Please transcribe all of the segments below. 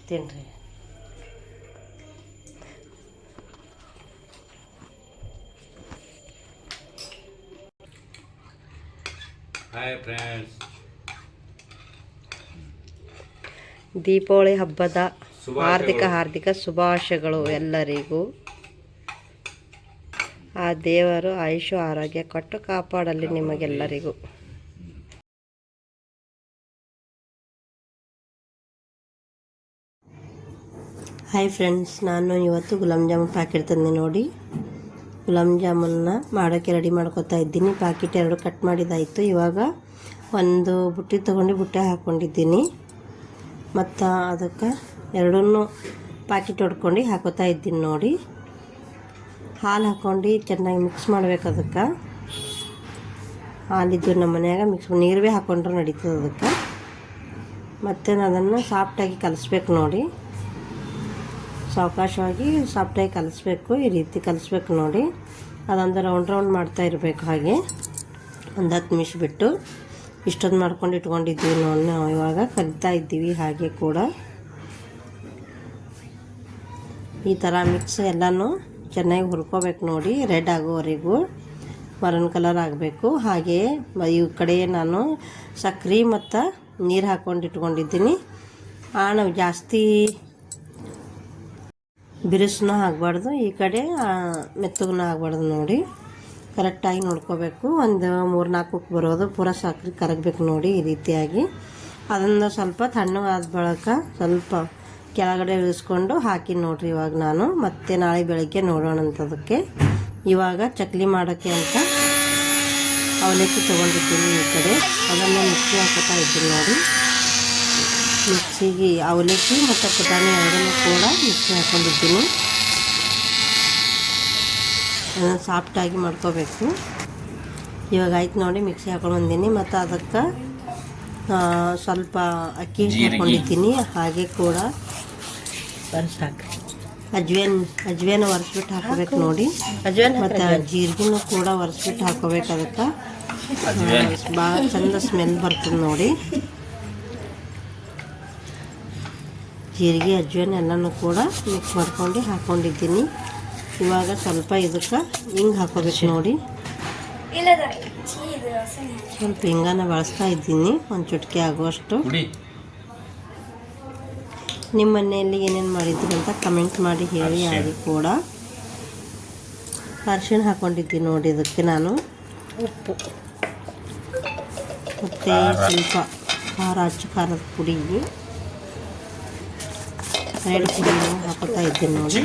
ತಿನ್ನಿರಿ. Hi friends, Deepavali ಹಬ್ಬದ ಹಾರ್ದಿಕ ಶುಭಾಶಯಗಳು ಎಲ್ಲರಿಗೂ. ಆ ದೇವರು ಆಯುಷು ಆರೋಗ್ಯ ಕೊಟ್ಟು ಕಾಪಾಡಲಿ ನಿಮಗೆಲ್ಲರಿಗೂ. ಹಾಯ್ ಫ್ರೆಂಡ್ಸ್, ನಾನು ಇವತ್ತು ಗುಲಾಬ್ ಜಾಮೂನ್ ಪ್ಯಾಕೆಟ್ ತಂದೆ ನೋಡಿ. ಗುಲಾಬ್ ಜಾಮೂನ್ನ ಮಾಡೋಕ್ಕೆ ರೆಡಿ ಮಾಡ್ಕೊತಾ ಇದ್ದೀನಿ. ಪ್ಯಾಕೆಟ್ 2 ಕಟ್ ಮಾಡಿದ್ದಾಯಿತು. ಇವಾಗ ಒಂದು ಬುಟ್ಟಿ ತೊಗೊಂಡು ಬುಟ್ಟೆ ಹಾಕ್ಕೊಂಡಿದ್ದೀನಿ. ಮತ್ತು ಅದಕ್ಕೆ 2 ಪ್ಯಾಕೆಟ್ ಹೊಡ್ಕೊಂಡು ಹಾಕೋತಾ ಇದ್ದೀನಿ ನೋಡಿ. ಹಾಲು ಹಾಕ್ಕೊಂಡು ಚೆನ್ನಾಗಿ ಮಿಕ್ಸ್ ಮಾಡ್ಬೇಕು. ಅದಕ್ಕೆ ಹಾಲಿದ್ದು ನಮ್ಮ ಮನ್ಯಾಗ ನೀರು ಭೀ ಹಾಕ್ಕೊಂಡ್ರೆ ನಡೀತದೆ ಅದಕ್ಕೆ. ಮತ್ತು ಅದನ್ನು ಸಾಫ್ಟಾಗಿ ಕಲಿಸ್ಬೇಕು ನೋಡಿ. ಸಾವಕಾಶವಾಗಿ ಸಾಫ್ಟಾಗಿ ಕಲಿಸ್ಬೇಕು. ಈ ರೀತಿ ಕಲಿಸ್ಬೇಕು ನೋಡಿ. ಅದೊಂದು ರೌಂಡ್ ಮಾಡ್ತಾ ಇರಬೇಕು. ಹಾಗೆ ಒಂದು 10 ನಿಮಿಷ ಬಿಟ್ಟು ಇಷ್ಟೊಂದು ಮಾಡ್ಕೊಂಡು ಇಟ್ಕೊಂಡಿದ್ದೀವಿ ನೋಡಿ. ನಾವು ಇವಾಗ ಕಲಿತಾ ಇದ್ದೀವಿ. ಹಾಗೆ ಕೂಡ ಈ ಥರ ಮಿಕ್ಸ್ ಎಲ್ಲನೂ ಚೆನ್ನಾಗಿ ಹುರ್ಕೋಬೇಕು ನೋಡಿ. ರೆಡ್ ಆಗೋವರೆಗೂ ಮರೂನ್ ಕಲರ್ ಆಗಬೇಕು. ಹಾಗೆ ಈ ಕಡೆ ನಾನು ಸಕ್ಕರೆ ಮತ್ತು ನೀರು ಹಾಕ್ಕೊಂಡು ಇಟ್ಕೊಂಡಿದ್ದೀನಿ. ನಾವು ಜಾಸ್ತಿ ಬಿರುಸನ್ನ ಆಗಬಾರ್ದು, ಈ ಕಡೆ ಮೆತ್ತಗನ್ನ ಆಗಬಾರ್ದು ನೋಡಿ. ಕರೆಕ್ಟಾಗಿ ನೋಡ್ಕೋಬೇಕು. ಒಂದು 3-4 ಬರೋದು ಪೂರ ಸಕ್ಕರೆ ಕರಗಬೇಕು ನೋಡಿ. ಈ ರೀತಿಯಾಗಿ ಅದನ್ನು ಸ್ವಲ್ಪ ತಣ್ಣಗಾದ ಬಳಿಕ ಸ್ವಲ್ಪ ಕೆಳಗಡೆ ಇಳಿಸ್ಕೊಂಡು ಹಾಕಿ ನೋಡಿರಿ. ಇವಾಗ ನಾನು ಮತ್ತೆ ನಾಳೆ ಬೆಳಗ್ಗೆ ನೋಡೋಣ ಅಂತದಕ್ಕೆ. ಇವಾಗ ಚಕ್ಲಿ ಮಾಡೋಕ್ಕೆ ಅಂತ ಅವಲಕ್ಕಿ ತೊಗೊಂಡಿದ್ದೀನಿ. ಈ ಕಡೆ ಅದನ್ನು ಮಿಕ್ಸಿ ಹಾಕೋತಾ ಇದ್ದೀನಿ ನೋಡಿ. ಮಿಕ್ಸಿಗೆ ಅವಲಕ್ಕಿ ಮತ್ತು ಪುಟಾಣಿ ಎರಡನ್ನೂ ಕೂಡ ಮಿಕ್ಸಿ ಹಾಕ್ಕೊಂಡಿದ್ದೀನಿ. ಅದನ್ನು ಸಾಫ್ಟಾಗಿ ಮಾಡ್ಕೋಬೇಕು. ಇವಾಗ ಆಯ್ತು ನೋಡಿ. ಮಿಕ್ಸಿ ಹಾಕೊಂಡು ಬಂದೀನಿ. ಮತ್ತು ಅದಕ್ಕೆ ಸ್ವಲ್ಪ ಅಕ್ಕಿ ಹಾಕ್ಕೊಂಡಿದ್ದೀನಿ. ಹಾಗೆ ಕೂಡ ಅಜ್ವೇನ ಒರೆಸ್ಬಿಟ್ಟು ಹಾಕೋಬೇಕು ನೋಡಿ. ಮತ್ತು ಜೀರಿಗೆನೂ ಕೂಡ ಒರೆಸ್ಬಿಟ್ಟು ಹಾಕೋಬೇಕು. ಅದಕ್ಕೆ ಭಾಳ ಚಂದ ಸ್ಮೆಲ್ ಬರ್ತದೆ ನೋಡಿ. ಜೀರಿಗೆ ಅಜ್ವೇನ ಎಲ್ಲನೂ ಕೂಡ ಮಿಕ್ಸ್ ಮಾಡ್ಕೊಂಡು ಹಾಕ್ಕೊಂಡಿದ್ದೀನಿ. ಇವಾಗ ಸ್ವಲ್ಪ ಇದಕ್ಕೆ ಹಿಂಗೆ ಹಾಕೋಬೇಕು ನೋಡಿ. ಸ್ವಲ್ಪ ಹಿಂಗನ ಬಳಸ್ತಾ ಇದ್ದೀನಿ, ಒಂದು ಚುಟ್ಕಿ ಆಗುವಷ್ಟು. ನಿಮ್ಮ ಮನೆಯಲ್ಲಿ ಏನೇನು ಮಾಡಿದ್ರಿ ಅಂತ ಕಮೆಂಟ್ ಮಾಡಿ ಹೇಳಿ. ಹಾಗೆ ಕೂಡ ಅರಿಶಿಣ ಹಾಕ್ಕೊಂಡಿದ್ದೀನಿ ನೋಡಿ. ಇದಕ್ಕೆ ನಾನು ಉಪ್ಪು ಮತ್ತು ಸ್ವಲ್ಪ ಖಾರದ ಪುಡಿ, ರೆಡ್ ಪುಡಿ ಹಾಕೋತಾ ಇದ್ದೀನಿ ನೋಡಿ.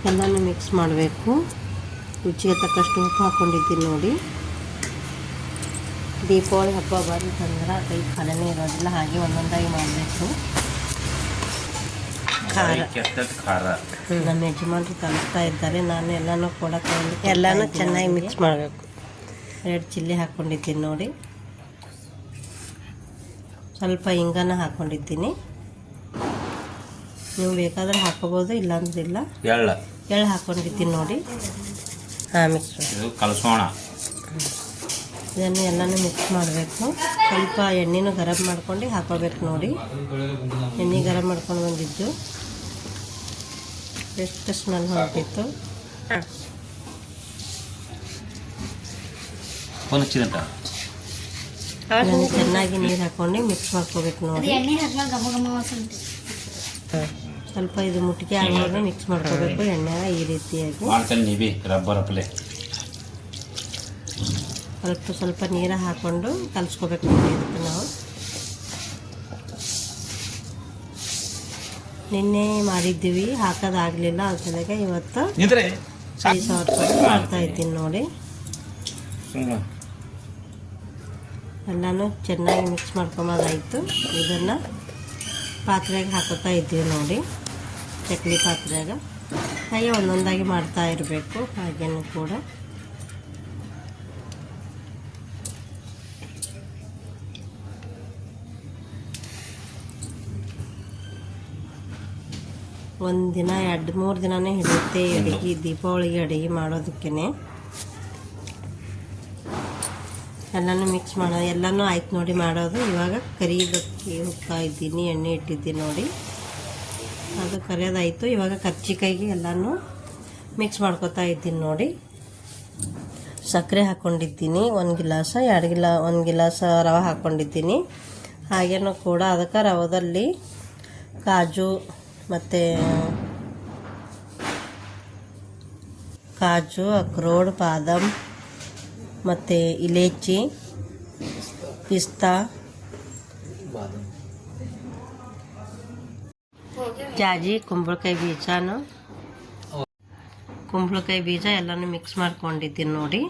ಎಲ್ಲನೂ ಮಿಕ್ಸ್ ಮಾಡಬೇಕು. ರುಚಿಗೆ ತಕ್ಕಷ್ಟು ಉಪ್ಪು ಹಾಕ್ಕೊಂಡಿದ್ದೀನಿ ನೋಡಿ. ದೀಪಾವಳಿ ಹಬ್ಬ ಬಂತಂದ್ರೆ ಕೈ ಖಾಲನೇ ಇರೋದಿಲ್ಲ. ಹಾಗೆ ಒಂದೊಂದಾಗಿ ಮಾಡಬೇಕು. ಖಾರ ನಮ್ಮ ಯಜಮಾನ್ರು ಕಲಿಸ್ತಾ ಇದ್ದಾರೆ. ನಾನು ಎಲ್ಲನೂ ಕೂಡ ಎಲ್ಲನೂ ಚೆನ್ನಾಗಿ ಮಿಕ್ಸ್ ಮಾಡಬೇಕು. ರೆಡ್ ಚಿಲ್ಲಿ ಹಾಕ್ಕೊಂಡಿದ್ದೀನಿ ನೋಡಿ. ಸ್ವಲ್ಪ ಹಿಂಗನ ಹಾಕ್ಕೊಂಡಿದ್ದೀನಿ. ನೀವು ಬೇಕಾದ್ರೆ ಹಾಕೋಬೋದು, ಇಲ್ಲಾಂದ್ರೆ ಇಲ್ಲ. ಎಳ್ಳು ಹಾಕ್ಕೊಂಡಿದ್ದೀನಿ ನೋಡಿ. ಮಿಕ್ಸ್ ಕಲಸೋಣ. ಇದನ್ನು ಎಲ್ಲನೂ ಮಿಕ್ಸ್ ಮಾಡಬೇಕು. ಸ್ವಲ್ಪ ಎಣ್ಣೆನೂ ಗರಂ ಮಾಡ್ಕೊಂಡು ಹಾಕೋಬೇಕು ನೋಡಿ. ಎಣ್ಣೆ ಗರಂ ಮಾಡ್ಕೊಂಡು ಬಂದಿದ್ದು ಎಷ್ಟು ಸ್ಮೆಲ್ ಹೊರಟಿತ್ತು. ಅದನ್ನು ಚೆನ್ನಾಗಿ ನೀರು ಹಾಕ್ಕೊಂಡು ಮಿಕ್ಸ್ ಮಾಡ್ಕೋಬೇಕು ನೋಡಿ. ಸ್ವಲ್ಪ ಇದು ಮುಟ್ಟಿಗೆ ಆಗೋದು ಮಿಕ್ಸ್ ಮಾಡ್ಕೋಬೇಕು ಎಣ್ಣೆಗ. ಈ ರೀತಿಯಾಗಿ ಸ್ವಲ್ಪ ನೀರು ಹಾಕ್ಕೊಂಡು ಕಲಿಸ್ಕೋಬೇಕು ನೋಡಿ. ಇದಕ್ಕೆ ನಾವು ನಿನ್ನೆ ಮಾಡಿದ್ದೀವಿ, ಹಾಕೋದಾಗಲಿಲ್ಲ. ಅದ್ರೊಳಗೆ ಇವತ್ತು 5,000 ರೂಪಾಯಿ ಮಾಡ್ತಾ ಇದ್ದೀನಿ ನೋಡಿ. ಎಲ್ಲನೂ ಚೆನ್ನಾಗಿ ಮಿಕ್ಸ್ ಮಾಡ್ಕೊಂಬೋದಾಯಿತು. ಇದನ್ನು ಪಾತ್ರೆಗೆ ಹಾಕೋತಾ ಇದ್ದೀವಿ ನೋಡಿ. ಚಕ್ಲಿ ಪಾತ್ರೆಗೆ ಹಾಗೆ ಒಂದೊಂದಾಗಿ ಮಾಡ್ತಾ ಇರಬೇಕು. ಹಾಗೇನೂ ಕೂಡ ಒಂದು ದಿನ 2-3 ದಿನನೇ ಹಿಡಿಯುತ್ತೆ ಅಡುಗೆ. ದೀಪಾವಳಿಗೆ ಅಡುಗೆ ಮಾಡೋದಕ್ಕೆ ಎಲ್ಲನೂ ಮಿಕ್ಸ್ ಮಾಡೋದು. ಎಲ್ಲನೂ ಆಯ್ತು ನೋಡಿ ಮಾಡೋದು. ಇವಾಗ ಕರಿಯೋದಕ್ಕೆ ಹುಗ್ತಾ ಇದ್ದೀನಿ, ಎಣ್ಣೆ ಇಟ್ಟಿದ್ದೀನಿ ನೋಡಿ, ಅದು ಕರಿಯೋದಾಯಿತು. ಇವಾಗ ಕರ್ಜಿಕಾಯಿಗೆ ಎಲ್ಲನೂ ಮಿಕ್ಸ್ ಮಾಡ್ಕೊತಾ ಇದ್ದೀನಿ ನೋಡಿ. ಸಕ್ಕರೆ ಹಾಕ್ಕೊಂಡಿದ್ದೀನಿ 1 ಗಿಲಾಸ, 1 ಗಿಲಾಸ ರವೆ ಹಾಕ್ಕೊಂಡಿದ್ದೀನಿ. ಹಾಗೇನೂ ಕೂಡ ಅದಕ್ಕೆ ರವದಲ್ಲಿ ಕಾಜು ಮತ್ತು ಅಕ್ರೋಡ್, ಬಾದಾಮ್ ಮತ್ತು ಇಲೈಚಿ, ಪಿಸ್ತಾ, ಜಾಜಿ, ಕುಂಬಳಕಾಯಿ ಬೀಜ ಎಲ್ಲನೂ ಮಿಕ್ಸ್ ಮಾಡ್ಕೊಂಡಿದ್ದೀನಿ ನೋಡಿ.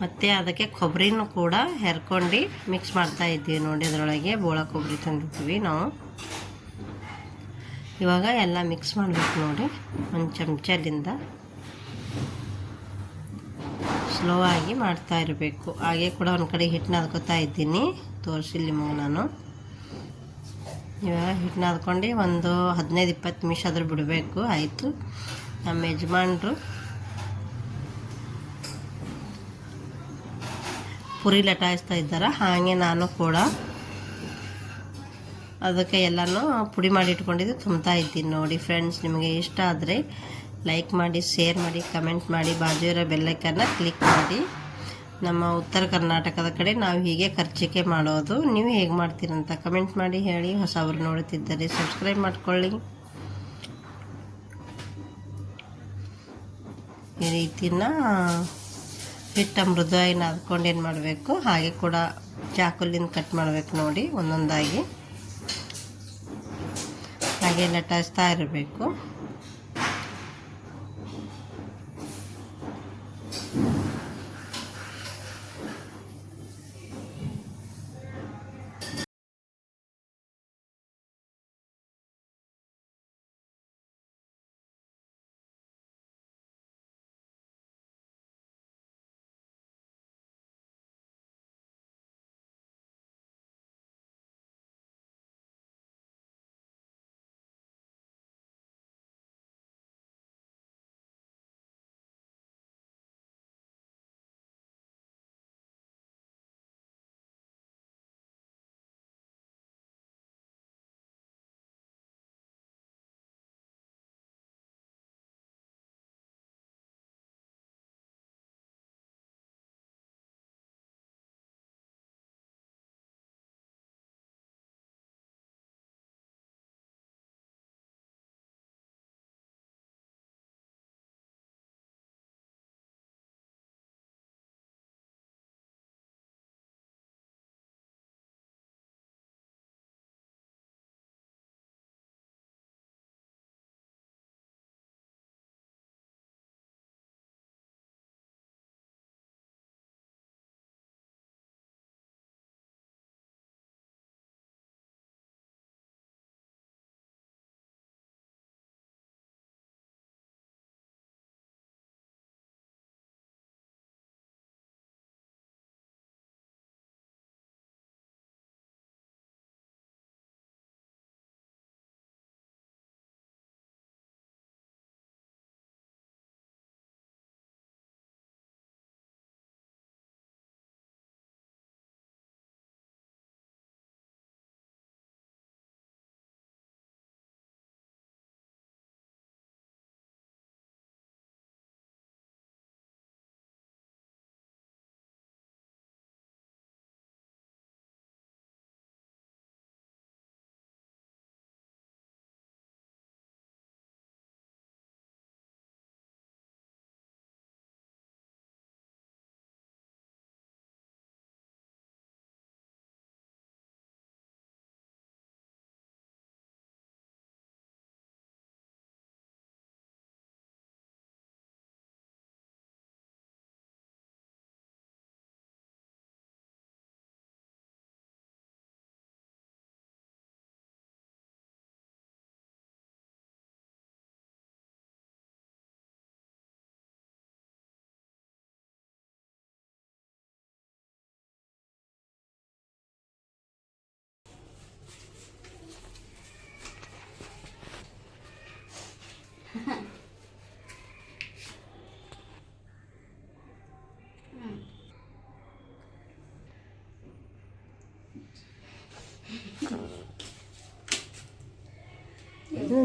ಮತ್ತು ಅದಕ್ಕೆ ಕೊಬ್ಬರಿನೂ ಕೂಡ ಹೆರ್ಕೊಂಡು ಮಿಕ್ಸ್ ಮಾಡ್ತಾ ಇದ್ದೀವಿ ನೋಡಿ. ಅದರೊಳಗೆ ಬೋಳ ಕೊಬ್ಬರಿ ತಂದಿದ್ದೀವಿ ನಾವು. ಇವಾಗ ಎಲ್ಲ ಮಿಕ್ಸ್ ಮಾಡಬೇಕು ನೋಡಿ. ಒಂದು ಚಮಚದಿಂದ ಸ್ಲೋ ಆಗಿ ಮಾಡ್ತಾ ಇರಬೇಕು. ಹಾಗೆ ಕೂಡ ಒಂದು ಕಡೆ ಹಿಟ್ಟು ನಾದ್ಕೊತಾ ಇದ್ದೀನಿ, ತೋರಿಸಿಲ್ಲ ನಿಮಗೆ ನಾನು. ಇವಾಗ ಹಿಟ್ಟು ನಾದ್ಕೊಂಡು ಒಂದು 15-20 ನಿಮಿಷ ಆದರೂ ಬಿಡಬೇಕು. ಆಯಿತು. ನಮ್ಮ ಯಜಮಾನ್ರು ಪುರಿ ಲಟಾಯಿಸ್ತಾ ಇದ್ದಾರೆ, ಹಾಗೆ ನಾನು ಕೂಡ ಅದಕ್ಕೆ ಎಲ್ಲನೂ ಪುಡಿ ಮಾಡಿ ಇಟ್ಕೊಂಡಿದ್ದು ತುಂಬ್ತಾ ಇದ್ದೀನಿ ನೋಡಿ. ಫ್ರೆಂಡ್ಸ್, ನಿಮಗೆ ಇಷ್ಟ ಆದರೆ ಲೈಕ್ ಮಾಡಿ, ಶೇರ್ ಮಾಡಿ, ಕಮೆಂಟ್ ಮಾಡಿ, ಬಾಜು ಇರೋ ಬೆಲ್ಲೈಕನ್ನ ಕ್ಲಿಕ್ ಮಾಡಿ. ನಮ್ಮ ಉತ್ತರ ಕರ್ನಾಟಕದ ಕಡೆ ನಾವು ಹೀಗೆ ಕರ್ಜಿಕಾಯಿ ಮಾಡೋದು. ನೀವು ಹೇಗೆ ಮಾಡ್ತೀರಂತ ಕಮೆಂಟ್ ಮಾಡಿ ಹೇಳಿ. ಹೊಸಬ್ರು ನೋಡುತ್ತಿದ್ದರೆ ಸಬ್ಸ್ಕ್ರೈಬ್ ಮಾಡ್ಕೊಳ್ಳಿ. ಈ ರೀತಿನ ಹಿಟ್ಟು ಮೃದುವಾಗಿ ನಾದ್ಕೊಂಡು ಏನು ಮಾಡಬೇಕು, ಹಾಗೆ ಕೂಡ ಚಾಕುಲಿಂದ ಕಟ್ ಮಾಡಬೇಕು ನೋಡಿ, ಒಂದೊಂದಾಗಿ ಹಾಗೆ ಲಟಾಯಿಸ್ತಾ ಇರಬೇಕು.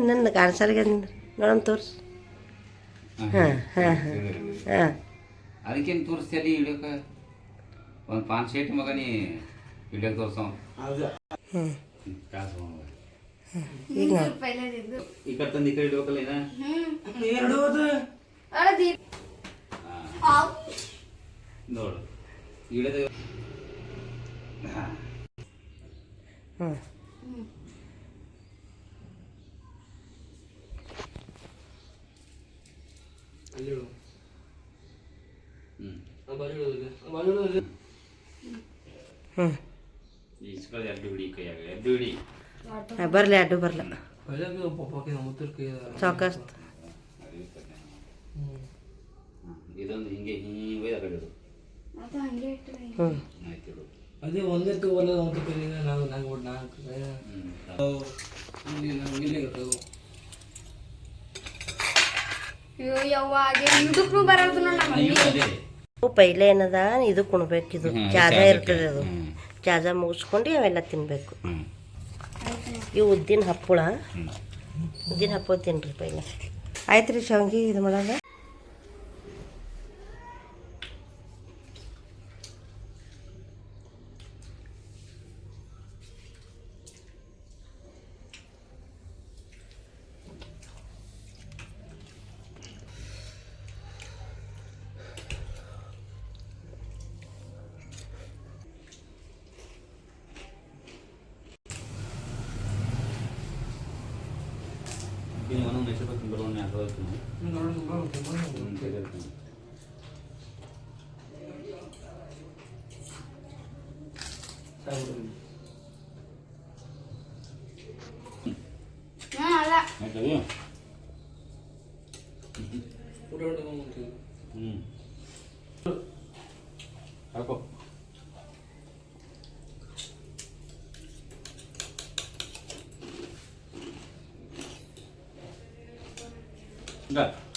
ನನ್ನ ಕಾಣಿಸಲ್ಗೆ ನೋಡೋಣ ತೋರ್ಸು. ಹಾಂ ಹಾಂ ಹಾಂ ಹಾಂ ಅದಕ್ಕೇನು ತೋರಿಸ್ತೀರಿ ಹಿಡಿಯೋಕೆ ಒಂದು ಪಾನ್ ಶೇಟ್ ಮಗ ನೀ ಹಿಡಿಯೋಕೆ ತೋರ್ಸೋ ಹ್ಞೂ ಕಾಸು ಈಗ ನೋಡಿ ಈ ಕಡೆ ತಂದು ಈ ಕಡೆ ಹಿಡ್ಬೇಕಲ್ಲ ಇನ್ನ ನೋಡು ಹಿಡಿದ ಹ್ಞೂ ಹ್ಞೂ ಈಸ್ಕೊಳ್ಳಿ ಎರಡು ಹಿಡಿ ಕೈಯಾಗ ಎರಡು ಹಿಡಿ ಬರಲಿ ಅಡ್ಡು ಬರಲ್ಲ ಸಾಕಷ್ಟು. ಇದೊಂದು ಹಿಂಗೆ ಹಿಂಗೆ ಆ ಕಡೆ ಇಡು. ಹ್ಞೂ ಆಯ್ತು ಇಡು. ಅದೇ ಒಂದೇ ತಗೋಲ್ಲ ಒಂದು ಕೈಲಿಂದ ನಾವು ನಾಲ್ಕು ಪೈಲೆ ಏನದ ಇದು ಕುಣ್ಬೇಕು, ಇದು ಚಾಜ ಇರ್ತದೆ, ಅದು ಚಾಜ ಮುಗಿಸ್ಕೊಂಡು ಅವೆಲ್ಲ ತಿನ್ನಬೇಕು. ಇವು ಉದ್ದಿನ ಹಪ್ಪಳ, ಉದ್ದಿನ ಹಪ್ಪಳ ತಿನ್ನಿರಿ ಪೈಲೆ. ಆಯ್ತು ರೀ ಶಾವ್ಗಿ ಇದು ಮಾಡೋದ. ini mana mesej tuh berwarna apa tuh? Apa? Enggak.